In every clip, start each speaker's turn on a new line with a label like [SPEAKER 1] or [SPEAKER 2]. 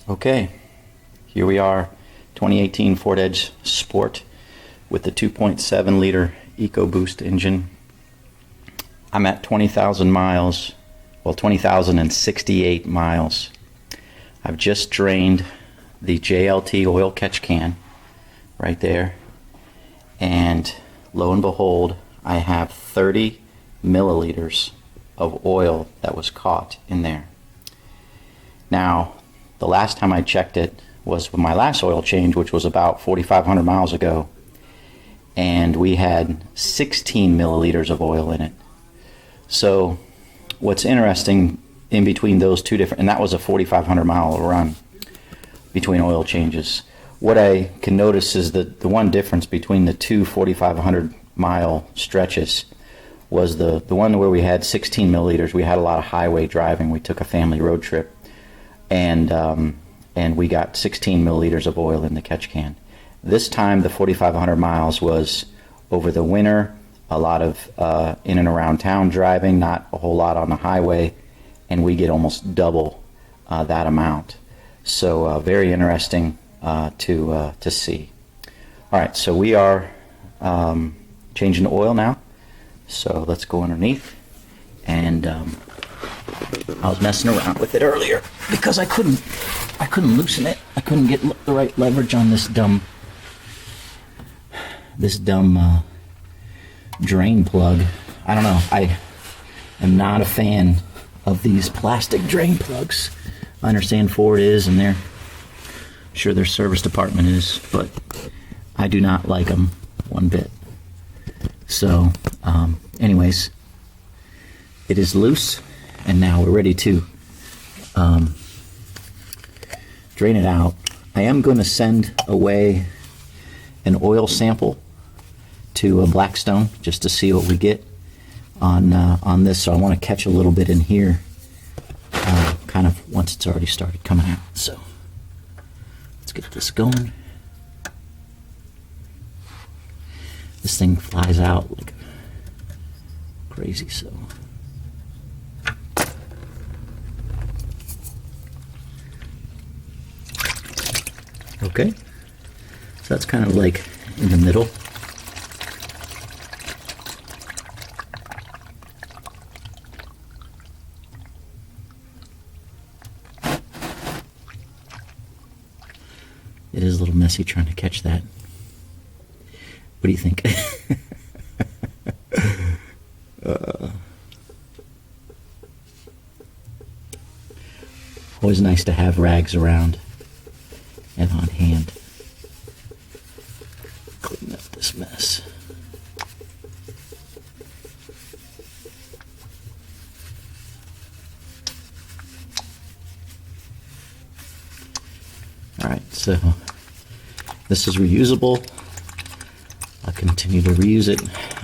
[SPEAKER 1] Okay, here we are, 2018 Ford Edge Sport with the 2.7 liter EcoBoost engine. I'm at 20,000 miles, well 20,068 miles. I've just drained the JLT oil catch can right there, and lo and behold, I have 30 milliliters of oil that was caught in there. Now, the last time I checked it was with my last oil change, which was about 4,500 miles ago, and we had 16 milliliters of oil in it. So what's interesting in between those two different, and that was a 4,500 mile run between oil changes, what I can notice is that the one difference between the two 4,500 mile stretches was the one where we had 16 milliliters. We had a lot of highway driving. We took a family road trip, and we got 16 milliliters of oil in the catch can. This time the 4,500 miles was over the winter, a lot of in and around town driving, not a whole lot on the highway, and we get almost double that amount. So very interesting to see. All right, so we are changing the oil now. So let's go underneath, and I was messing around with it earlier because I couldn't loosen it. I couldn't get the right leverage on this dumb drain plug. I don't know. I am not a fan of these plastic drain plugs. I understand Ford is, and I'm sure their service department is, but I do not like them one bit. So, anyways, it is loose, and now we're ready to drain it out. I am going to send away an oil sample to Blackstone just to see what we get on this. So I want to catch a little bit in here, kind of once it's already started coming out. So let's get this going. This thing flies out like crazy, so. Okay, so that's kind of like in the middle. It is a little messy trying to catch that. What do you think? Always nice to have rags around and on hand. Clean up this mess. Alright, so this is reusable. I'll continue to reuse it.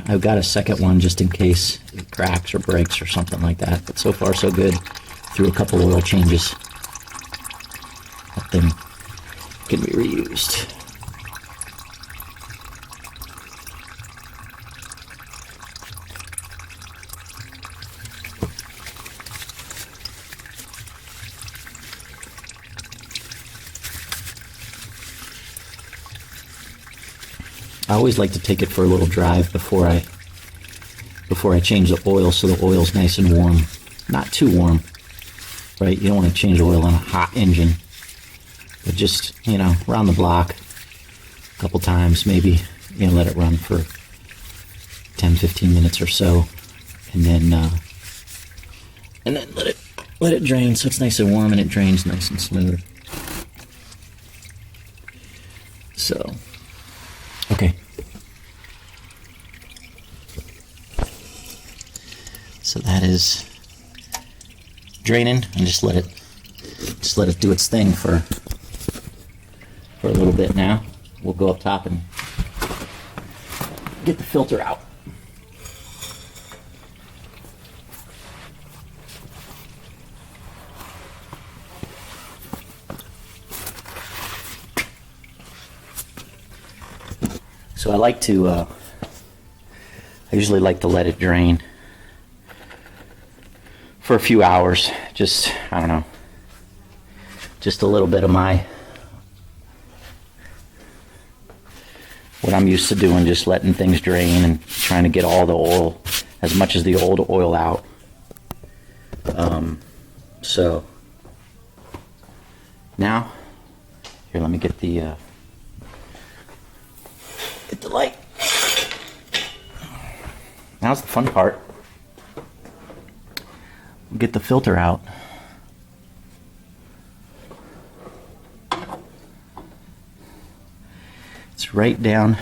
[SPEAKER 1] I've got a second one just in case it cracks or breaks or something like that, but so far so good. Through a couple oil changes, that thing can be reused. I always like to take it for a little drive before I change the oil, so the oil's nice and warm. Not too warm, right? You don't want to change oil on a hot engine, but just, around the block a couple times, maybe, let it run for 10-15 minutes or so, and then let it drain so it's nice and warm and it drains nice and smooth. So, okay. So that is draining, and just let it do its thing for a little bit now. We'll go up top and get the filter out. So I usually like to let it drain for a few hours, just, I don't know, just a little bit of what I'm used to doing, just letting things drain and trying to get all the oil, as much as the old oil out. So now, here, let me get the light. Now's the fun part. Get the filter out. It's right down.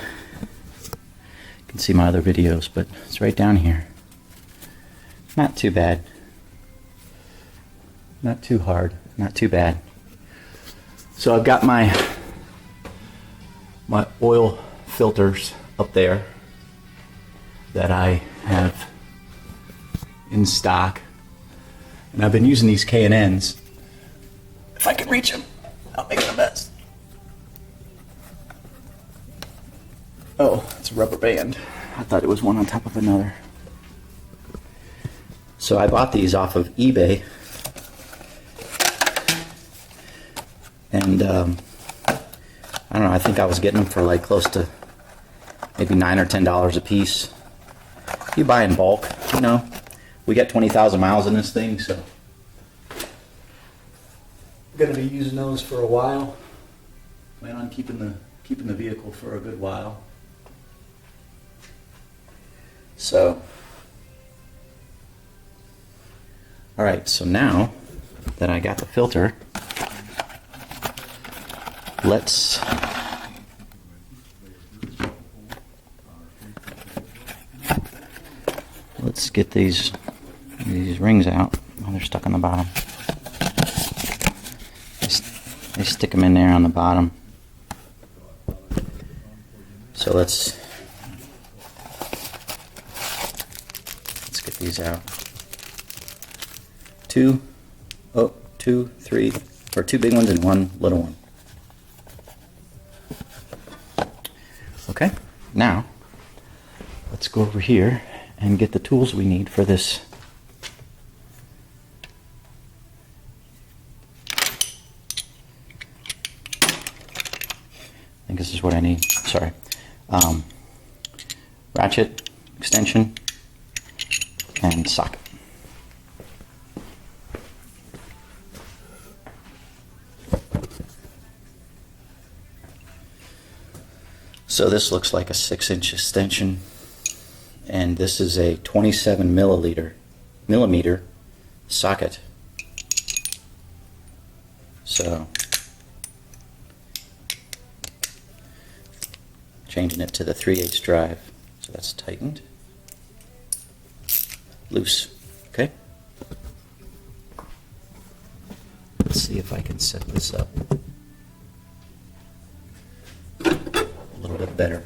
[SPEAKER 1] You can see my other videos, but it's right down here. Not too bad. Not too hard. Not too bad. So I've got my oil filters up there that I have in stock, and I've been using these K&Ns. If I can reach them, I'll make it a mess. Oh, it's a rubber band. I thought it was one on top of another. So I bought these off of eBay, and I don't know, I think I was getting them for like close to maybe $9 or $10 a piece. You buy in bulk, you know. We got 20,000 miles in this thing, so I'm gonna be using those for a while. Plan on keeping the vehicle for a good while. So, all right. So now that I got the filter, let's get these rings out. Oh, they're stuck on the bottom. They stick them in there on the bottom. So let's get these out. Two, three, or two big ones and one little one. Okay, now let's go over here and get the tools we need for this. I think this is what I need. Sorry. Ratchet, extension, and socket. So this looks like a 6-inch extension, and this is a 27 millimeter socket. So changing it to the 3/8 drive, so that's tightened, loose. Okay, let's see if I can set this up a little bit better.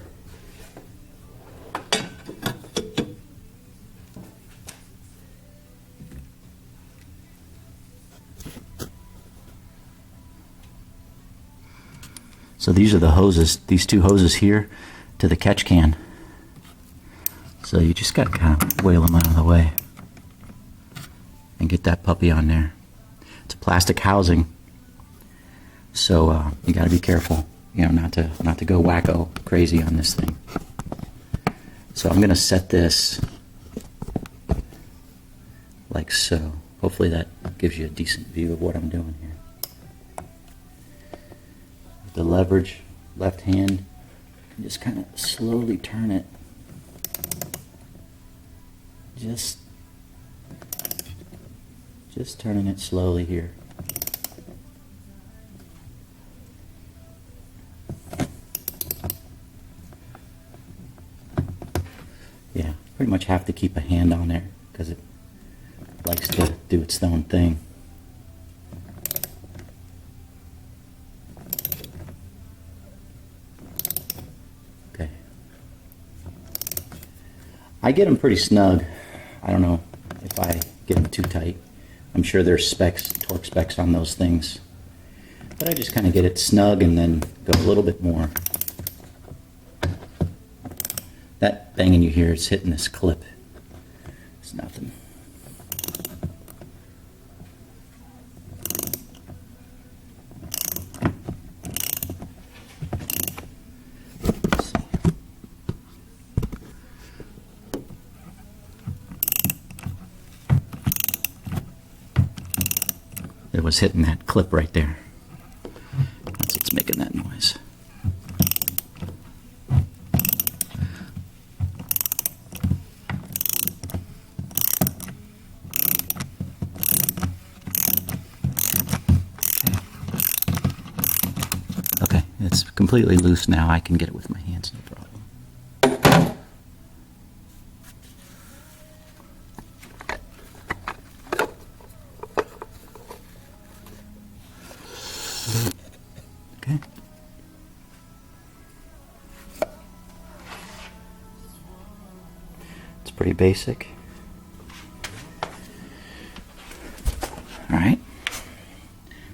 [SPEAKER 1] So these are the hoses, these two hoses here to the catch can. So you just got to kind of wheel them out of the way and get that puppy on there. It's a plastic housing, so you got to be careful, you know, not to go wacko crazy on this thing. So I'm going to set this like so. Hopefully that gives you a decent view of what I'm doing here. The leverage, left hand, and just kind of slowly turn it. Just turning it slowly here. Yeah, pretty much have to keep a hand on there because it likes to do its own thing. I get them pretty snug. I don't know if I get them too tight. I'm sure there's specs, torque specs on those things. But I just kind of get it snug and then go a little bit more. That banging you hear is hitting this clip. It's nothing. it was hitting that clip right there. That's what's making that noise. Okay, it's completely loose now. I can get it with my hands, no problem. Okay. It's pretty basic. All right.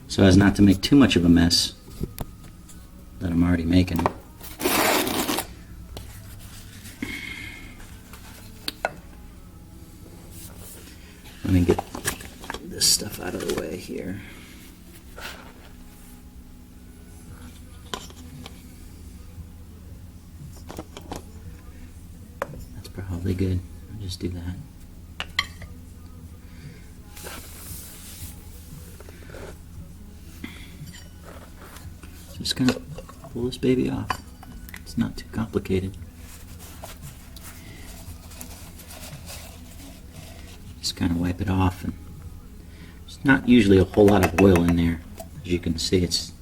[SPEAKER 1] So as not to make too much of a mess that I'm already making, let me get this stuff out of the way here. That's probably good. I'll just do that. Just gonna pull this baby off. It's not too complicated. Just kind of wipe it off, and there's not usually a whole lot of oil in there. As you can see, it's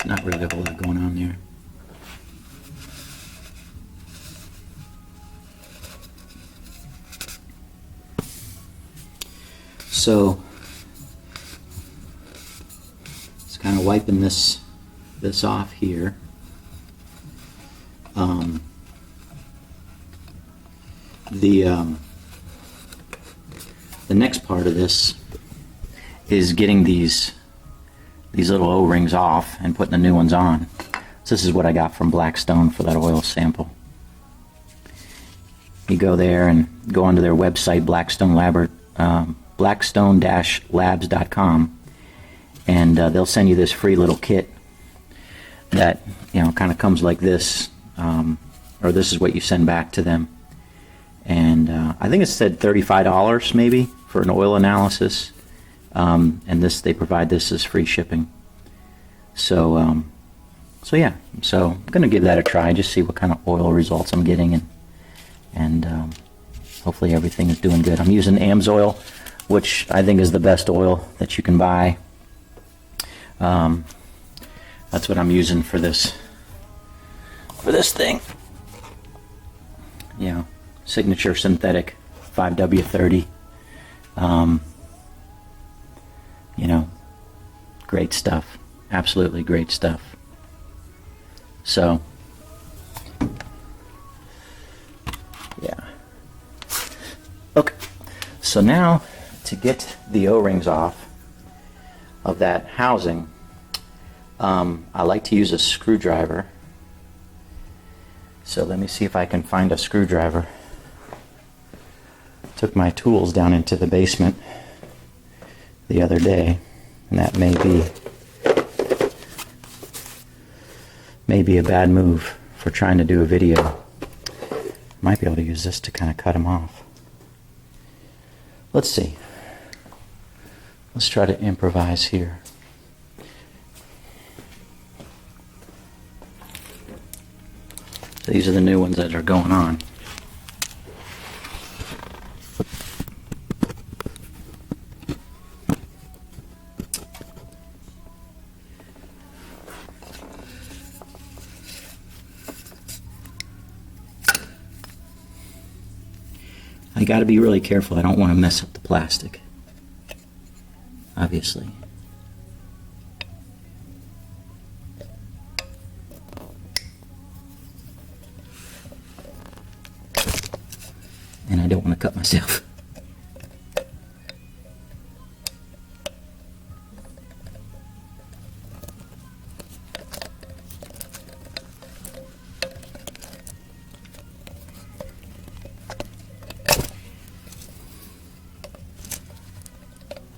[SPEAKER 1] not really a whole lot going on there. So it's kind of wiping this off here. The next part of this is getting these little O-rings off and putting the new ones on. So this is what I got from Blackstone for that oil sample. You go there and go onto their website, blackstone-labs.com, and they'll send you this free little kit that, you know, kind of comes like this, or this is what you send back to them. And I think it said $35 maybe for an oil analysis, and they provide this as free shipping. So yeah, so I'm gonna give that a try, just see what kind of oil results I'm getting, and hopefully everything is doing good. I'm using Amsoil, which I think is the best oil that you can buy. That's what I'm using for this thing. You know, Signature Synthetic 5W-30. You know, great stuff. Absolutely great stuff. So, yeah. Okay. So now, to get the O-rings off of that housing, I like to use a screwdriver. So let me see if I can find a screwdriver. Took my tools down into the basement the other day, and that may be a bad move for trying to do a video. Might be able to use this to kind of cut them off. Let's see. Let's try to improvise here. So these are the new ones that are going on. I got to be really careful. I don't want to mess up the plastic, obviously. And I don't want to cut myself.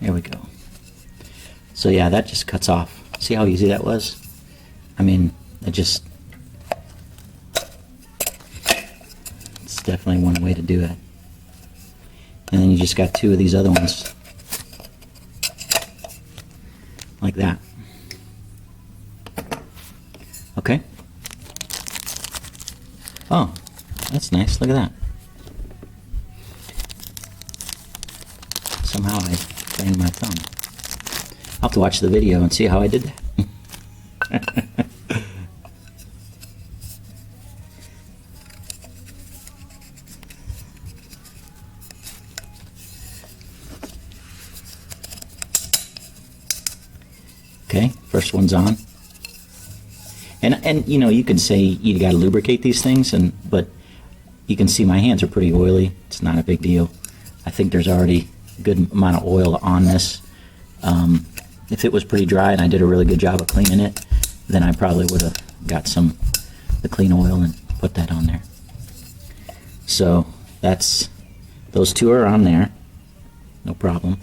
[SPEAKER 1] There we go. So yeah, that just cuts off. See how easy that was? I mean, it's definitely one way to do it. And then you just got two of these other ones. like that. Okay. Oh, that's nice. Look at that. Somehow I banged my thumb. I'll have to watch the video and see how I did that. Okay, first one's on. And you know, you could say you got to lubricate these things, but you can see my hands are pretty oily. It's not a big deal. I think there's already a good amount of oil on this. If it was pretty dry and I did a really good job of cleaning it, then I probably would have got the clean oil and put that on there. So those two are on there, no problem.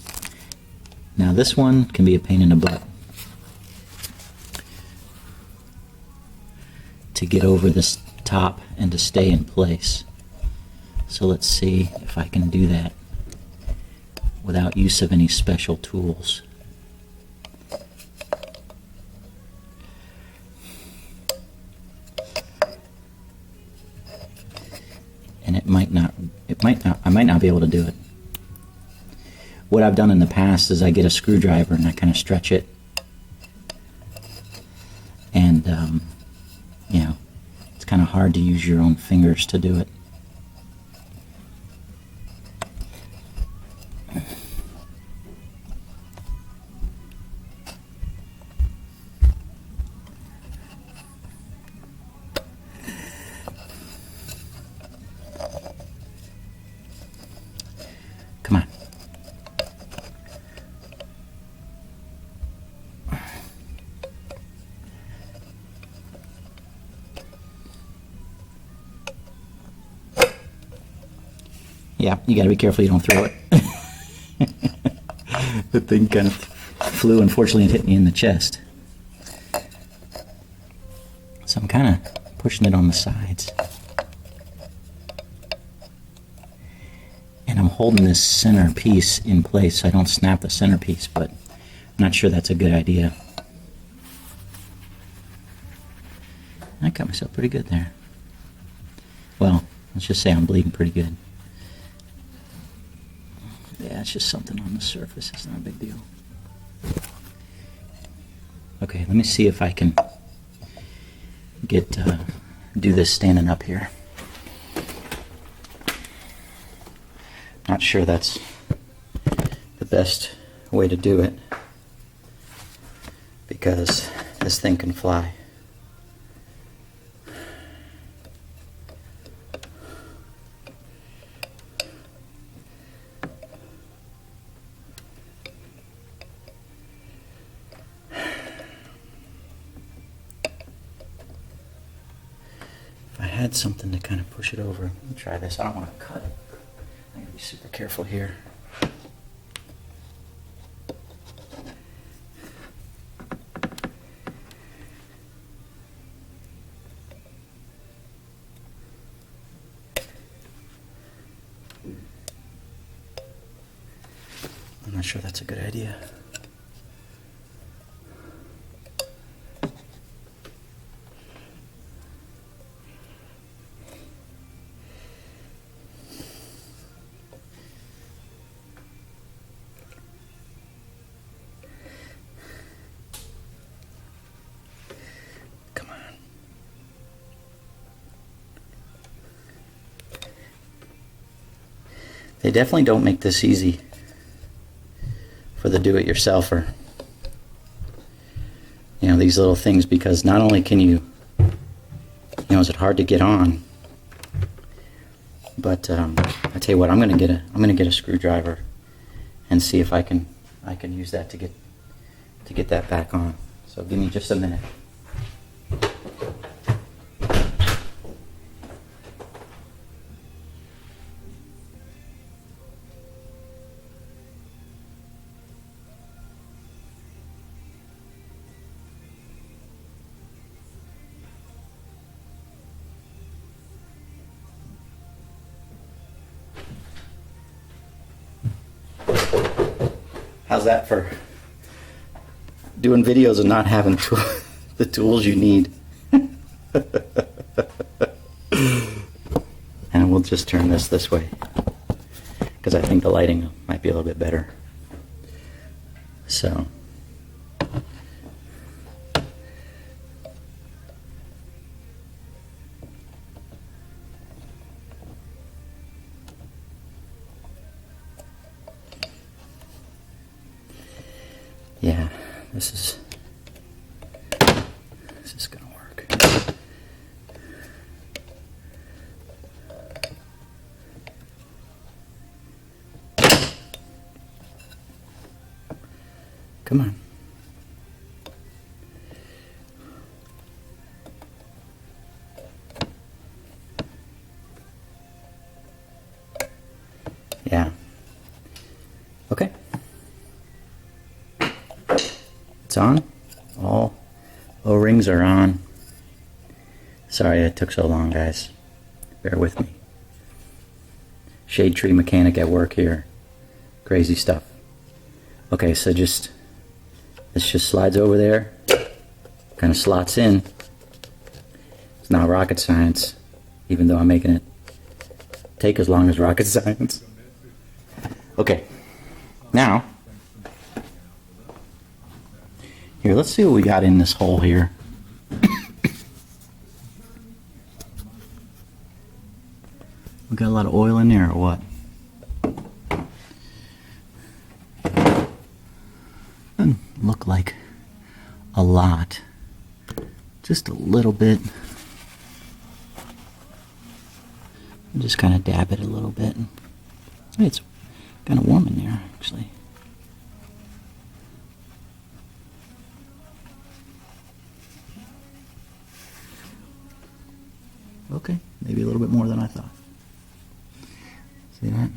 [SPEAKER 1] Now this one can be a pain in the butt to get over this top and to stay in place. So let's see if I can do that without use of any special tools. And I might not be able to do it. What I've done in the past is I get a screwdriver and I kind of stretch it, and you know, it's kind of hard to use your own fingers to do it. Come on. Yeah, you gotta be careful you don't throw it. The thing kind of flew, unfortunately it hit me in the chest. So I'm kind of pushing it on the sides. And I'm holding this center piece in place so I don't snap the center piece, but I'm not sure that's a good idea. I got myself pretty good there. Well, let's just say I'm bleeding pretty good. Yeah, it's just something on the surface. It's not a big deal. Okay, let me see if I can do this standing up here. Not sure that's the best way to do it, because this thing can fly. If I had something to kind of push it over, let me try this. I don't want to cut it. I gotta be super careful here. I'm not sure that's a good idea. They definitely don't make this easy for the do-it-yourselfer. You know, these little things, because not only can you is it hard to get on, but I tell you what, I'm gonna get a screwdriver and see if I can use that to get that back on. So give me just a minute. How's that for doing videos and not having the tools you need. And we'll just turn this way, because I think the lighting might be a little bit better. So, yeah, this is gonna work. Come on. Yeah. Okay. It's on. All O-rings are on. Sorry it took so long, guys. Bear with me. Shade tree mechanic at work here. Crazy stuff. Okay, so this just slides over there. Kind of slots in. It's not rocket science, even though I'm making it take as long as rocket science. Okay. Now, here, let's see what we got in this hole here. We got a lot of oil in there, or what? Doesn't look like a lot. Just a little bit. Just kind of dab it a little bit. Hey, it's kind of warm in there, actually. Okay, maybe a little bit more than I thought. See that?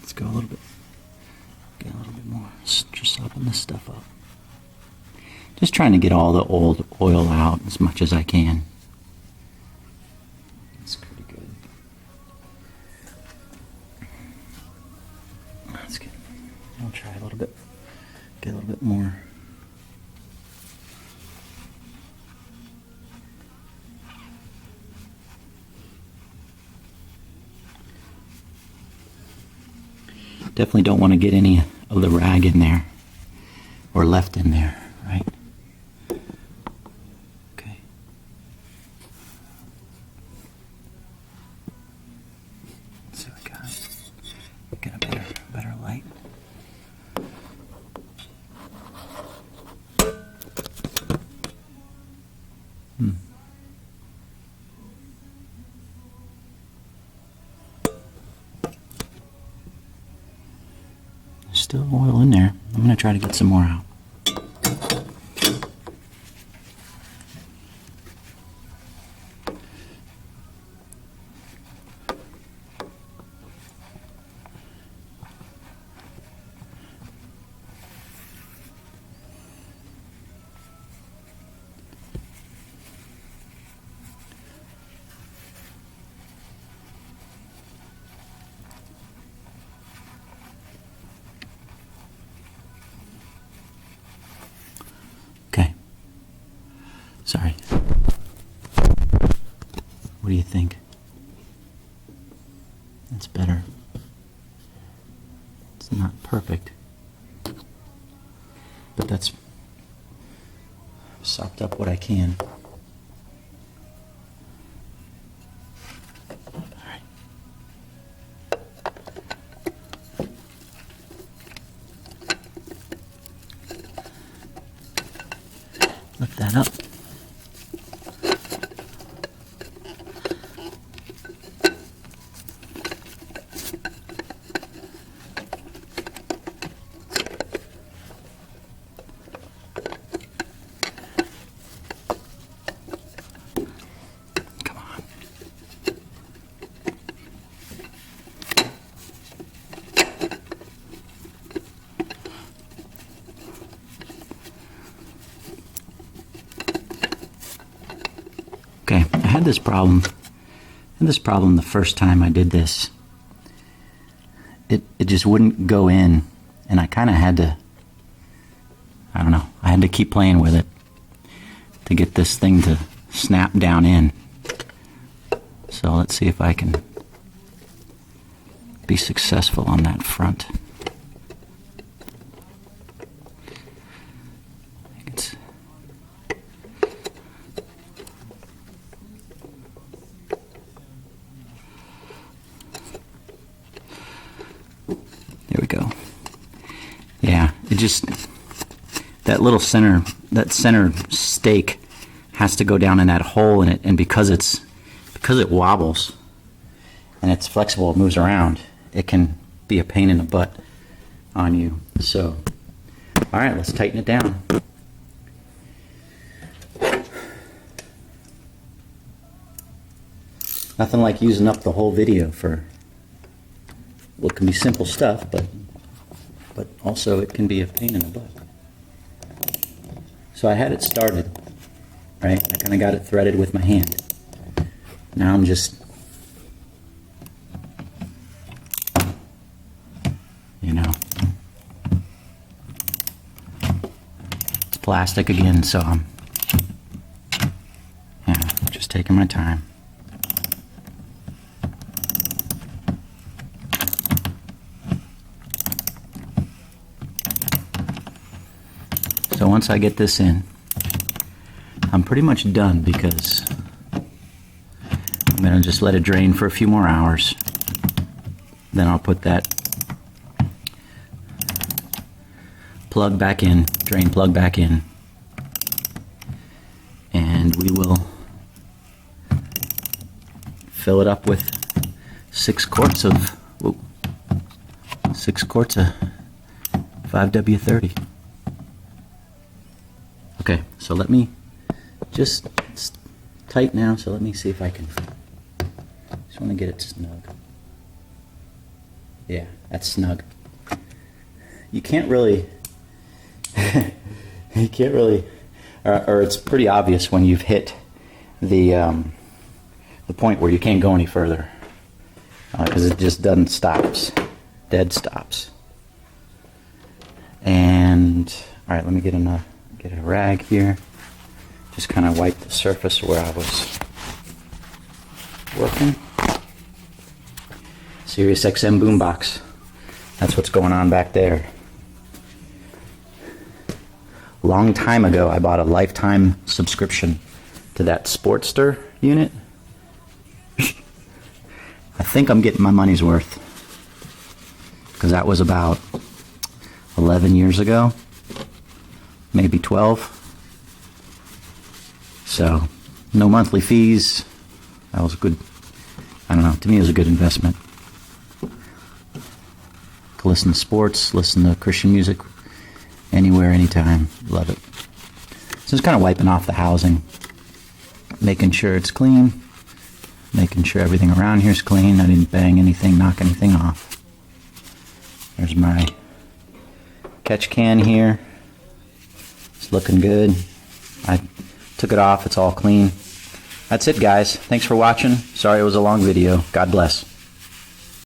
[SPEAKER 1] Let's go a little bit. Get a little bit more. Just sopping this stuff up. Just trying to get all the old oil out as much as I can. That's pretty good. That's good. I'll try a little bit. Get a little bit more. Definitely don't want to get any of the rag in there or left in there, right? Okay. Let's see what we got. Get a better light. Still oil in there. I'm going to try to get some more out. Sorry. What do you think? That's better. It's not perfect, but that's sopped up what I can. All right. Lift that up. Okay, I had this problem the first time I did this. it just wouldn't go in, and I kind of had to, I don't know, I had to keep playing with it to get this thing to snap down in. So let's see if I can be successful on that front. There we go. Yeah, it just, that little center, that center stake has to go down in that hole in it, and because it wobbles and it's flexible, it moves around, it can be a pain in the butt on you. So, all right, let's tighten it down. Nothing like using up the whole video for what can be simple stuff, but also it can be a pain in the butt. So I had it started, right? I kind of got it threaded with my hand. Now I'm just, you know, it's plastic again, so I'm, yeah, just taking my time. So once I get this in, I'm pretty much done, because I'm going to just let it drain for a few more hours. Then I'll put that plug back in, drain plug back in, and we will fill it up with 6 quarts of 5W-30. Okay, so let me just, it's tight now, so let me see if I can, just want to get it snug. Yeah, that's snug. You can't really, you can't really, or it's pretty obvious when you've hit the point where you can't go any further, because it just doesn't stops, dead stops. And, all right, let me get a rag here. Just kind of wipe the surface where I was working. Sirius XM boombox. That's what's going on back there. Long time ago, I bought a lifetime subscription to that Sportster unit. I think I'm getting my money's worth, because that was about 11 years ago, maybe 12. So, no monthly fees. That was good. I don't know, to me it was a good investment. To listen to sports, listen to Christian music, anywhere, anytime. Love it. So just kind of wiping off the housing, making sure it's clean, making sure everything around here is clean. I didn't bang anything, knock anything off. There's my catch can here. It's looking good. I took it off, it's all clean. That's it, guys. Thanks for watching. Sorry it was a long video. God bless.